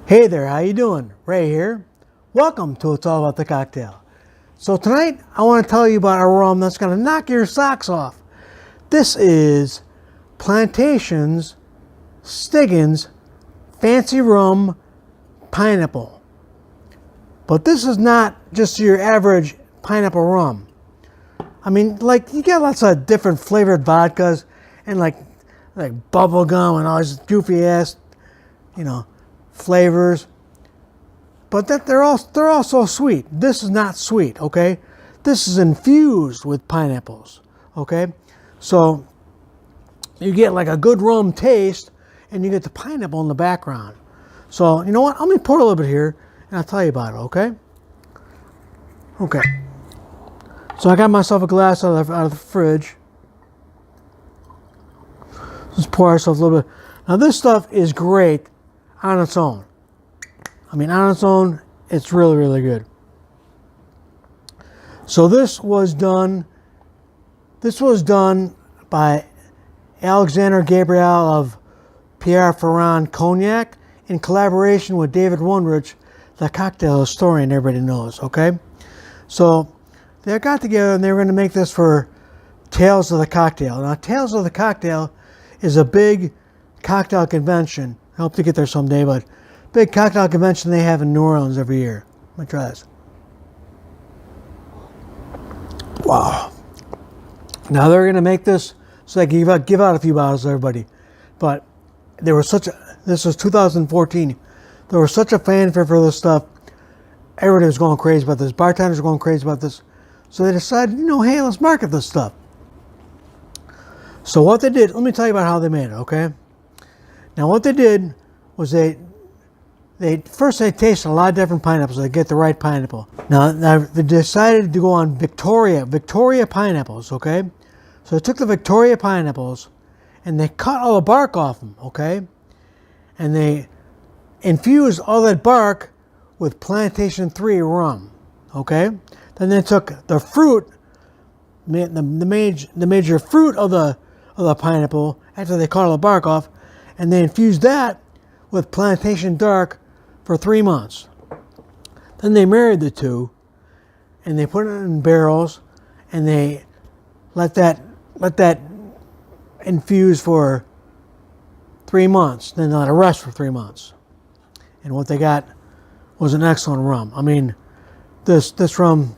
Hey there, how you doing? Ray here. Welcome to It's All About the Cocktail. So tonight I want to tell you about a rum that's going to knock your socks off. This is Plantation's Stiggins Fancy Rum Pineapple. But this is not just your average pineapple rum. I mean, like, you get lots of different flavored vodkas and like bubble gum and all these goofy ass, flavors, but that they're all so sweet. This is not sweet, okay? This is infused with pineapples, okay? So you get like a good rum taste, and you get the pineapple in the background. So you know what? Let me pour a little bit here, and I'll tell you about it, okay? Okay. So I got myself a glass out of the fridge. Let's pour ourselves a little bit. Now this stuff is great on its own. I mean, on its own, it's really, really good. So this was done by Alexander Gabriel of Pierre Ferrand Cognac in collaboration with David Wondrich, the cocktail historian everybody knows, okay? So they got together and they were going to make this for Tales of the Cocktail. Now, Tales of the Cocktail is a big cocktail convention. I hope to get there someday, but big cocktail convention they have in New Orleans every year. Let me try this. Wow. Now they're going to make this so they can give out a few bottles to everybody. But this was 2014. There was such a fanfare for this stuff. Everybody was going crazy about this. Bartenders were going crazy about this. So they decided, hey, let's market this stuff. So what they did, let me tell you about how they made it, okay? Now what they did was they tasted a lot of different pineapples to get the right pineapple. Now they decided to go on Victoria pineapples, okay? So they took the Victoria pineapples and they cut all the bark off them, okay? And they infused all that bark with Plantation 3 rum, okay? Then they took the fruit, the major fruit of the pineapple after they cut all the bark off, and they infused that with Plantation Dark for 3 months. Then they married the two, and they put it in barrels, and they let that infuse for 3 months. Then they let it rest for 3 months. And what they got was an excellent rum. I mean, this rum,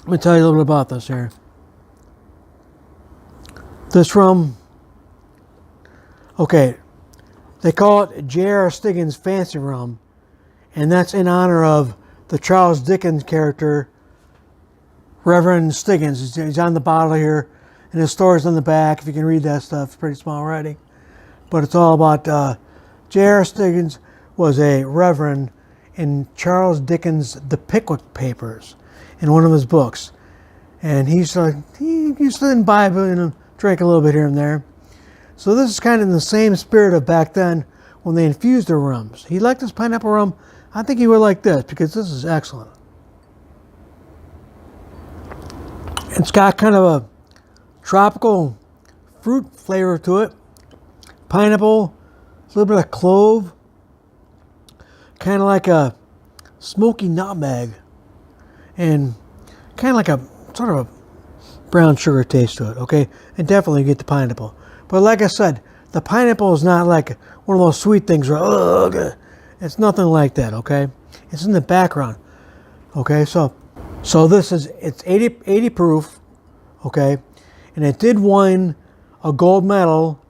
let me tell you a little bit about this here. This rum, okay, they call it J.R. Stiggins Fancy Rum, and that's in honor of the Charles Dickens character, Reverend Stiggins. He's on the bottle here, and his story's on the back. If you can read that stuff, it's pretty small writing. But it's all about J.R. Stiggins was a reverend in Charles Dickens' The Pickwick Papers, in one of his books. And he used to imbibe and drink a little bit here and there. So this is kind of in the same spirit of back then when they infused their rums. He liked this pineapple rum. I think he would like this because this is excellent. It's got kind of a tropical fruit flavor to it. Pineapple, a little bit of clove, kind of like a smoky nutmeg, and kind of like a sort of a brown sugar taste to it, okay? And definitely get the pineapple. But like I said, the pineapple is not like one of those sweet things where, ugh, it's nothing like that, okay? It's in the background, okay? So it's 80 proof, okay? And it did win a gold medal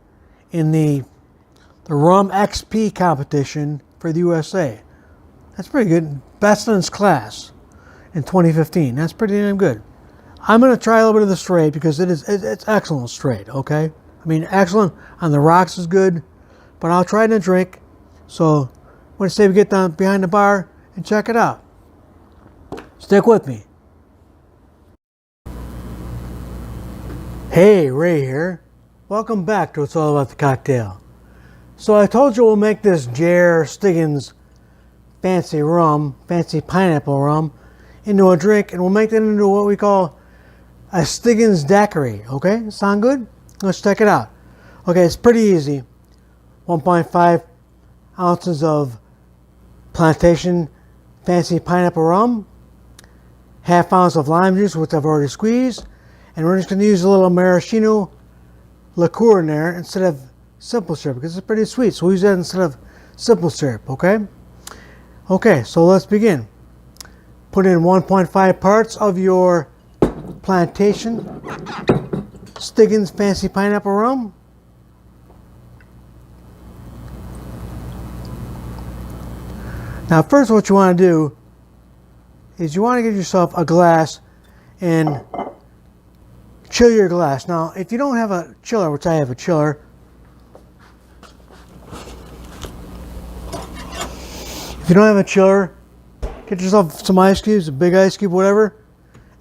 in the Rum XP competition for the USA. That's pretty good. Best in its class in 2015. That's pretty damn good. I'm going to try a little bit of the straight because it's excellent straight, okay? I mean, excellent on the rocks is good, but I'll try it in a drink. So I'm going to say we get down behind the bar and check it out. Stick with me. Hey, Ray here. Welcome back to It's All About the Cocktail. So I told you we'll make this J.R. Stiggins fancy pineapple rum into a drink, and we'll make that into what we call a Stiggins Daiquiri, okay? Sound good? Let's check it out. Okay, it's pretty easy. 1.5 ounces of Plantation fancy pineapple rum, ½ ounce of lime juice, which I've already squeezed, and we're just going to use a little maraschino liqueur in there instead of simple syrup because it's pretty sweet. So we use that instead of simple syrup, okay? Okay, so let's begin. Put in 1.5 parts of your Plantation Stiggins fancy pineapple rum. Now first what you want to do is you want to get yourself a glass and chill your glass. Now if you don't have a chiller, which I have a chiller, if you don't have a chiller, get yourself some ice cubes, a big ice cube, whatever,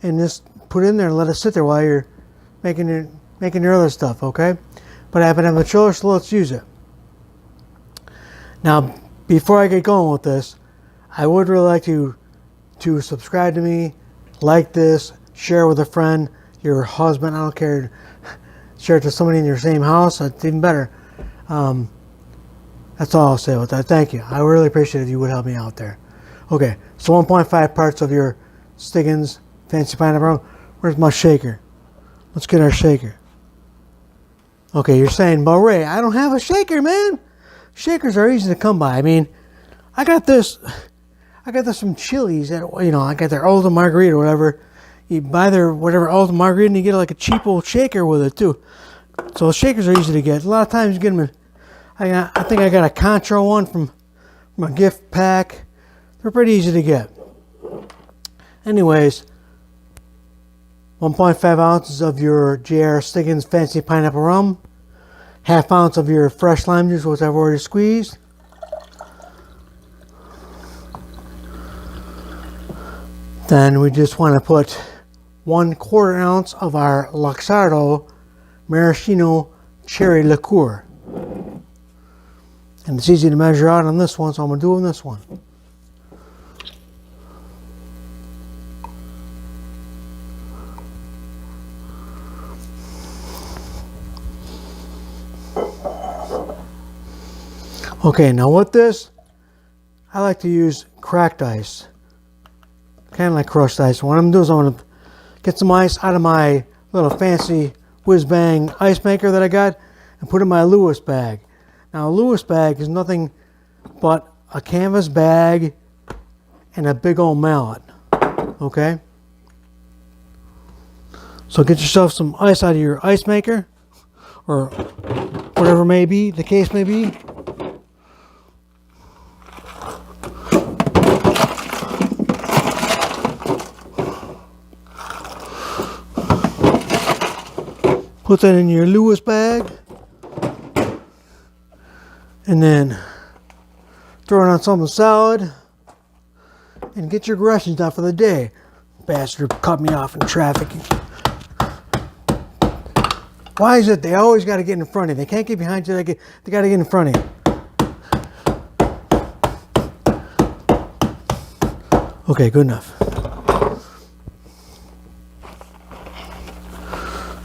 and just put it in there and let it sit there while you're making your other stuff, okay? But I happen to have a chiller, so let's use it. Now, before I get going with this, I would really like you to subscribe to me, like this, share with a friend, your husband, I don't care, share it to somebody in your same house, that's even better. That's all I'll say with that. Thank you. I really appreciate it if you would help me out there. Okay, so 1.5 parts of your Stiggins fancy pineapple rum. Where's my shaker? Let's get our shaker. Okay, you're saying, but Ray, I don't have a shaker, man. Shakers are easy to come by. I mean, I got this from Chili's. I got their Ultimate Margarita or whatever. You buy their whatever Ultimate Margarita and you get like a cheap old shaker with it too. So shakers are easy to get. A lot of times you get them in, I think I got a Contra one from a gift pack. They're pretty easy to get. Anyways, 1.5 ounces of your JR Stiggins fancy pineapple rum, ½ ounce of your fresh lime juice, which I've already squeezed, then we just want to put 1/4 ounce of our Luxardo maraschino cherry liqueur, and it's easy to measure out on this one, so I'm going to do it on this one. Okay, now with this, I like to use cracked ice, kind of like crushed ice. What I'm going to do is I'm going to get some ice out of my little fancy whiz-bang ice maker that I got and put in my Lewis bag. Now a Lewis bag is nothing but a canvas bag and a big old mallet, okay? So get yourself some ice out of your ice maker or whatever may be, the case may be. Put that in your Lewis bag, and then throw it on some salad, and get your groceries done for the day. Bastard cut me off in traffic. Why is it they always got to get in front of you? They can't get behind you, they got to get in front of you. Okay, good enough.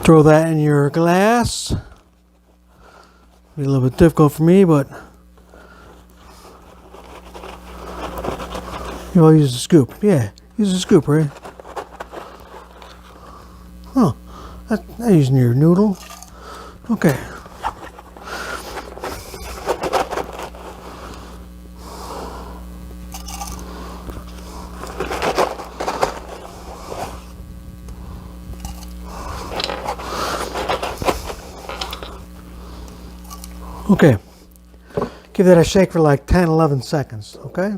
Throw that in your glass. Be a little bit difficult for me, but you all use a scoop. Yeah, use a scoop, right? Huh, that's using your noodle. Okay. Okay, give that a shake for like 10-11 seconds, okay?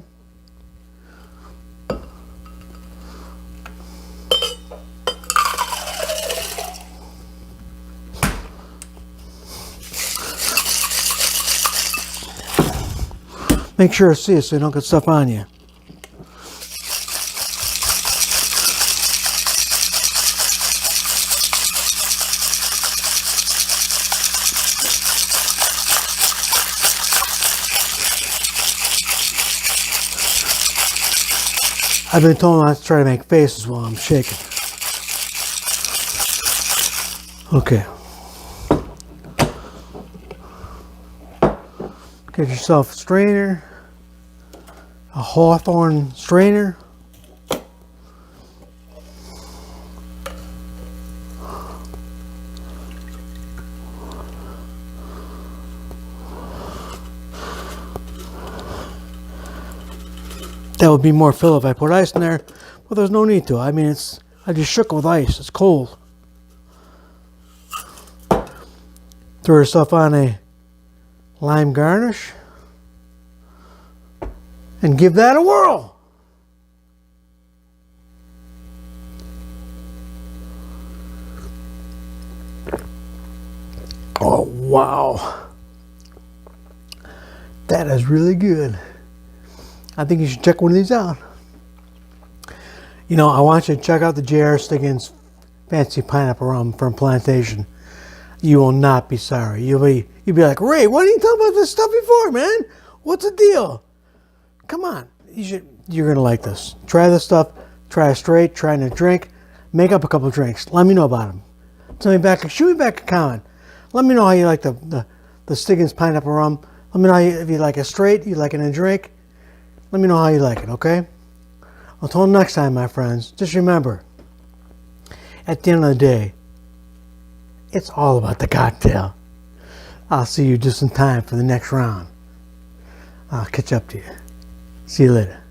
Make sure it's sealed so you don't get stuff on you. I've been told not to try to make faces while I'm shaking. Okay. Get yourself a strainer. a Hawthorne strainer. That would be more fill if I put ice in there, but there's no need to. I mean, I just shook it with ice. It's cold. Throw yourself on a lime garnish and give that a whirl. Oh, wow. That is really good. I think you should check one of these out. You know, I want you to check out the J.R. Stiggins Fancy Pineapple Rum from Plantation. You will not be sorry. You'll be like, Ray, why didn't you tell about this stuff before, man? What's the deal? Come on. You're going to like this. Try this stuff. Try it straight. Try it in a drink. Make up a couple of drinks. Let me know about them. Shoot me back a comment. Let me know how you like the Stiggins Pineapple Rum. Let me know if you like it straight, you like it in a drink. Let me know how you like it, okay? Until next time, my friends, just remember, at the end of the day, it's all about the cocktail. I'll see you just in time for the next round. I'll catch up to you. See you later.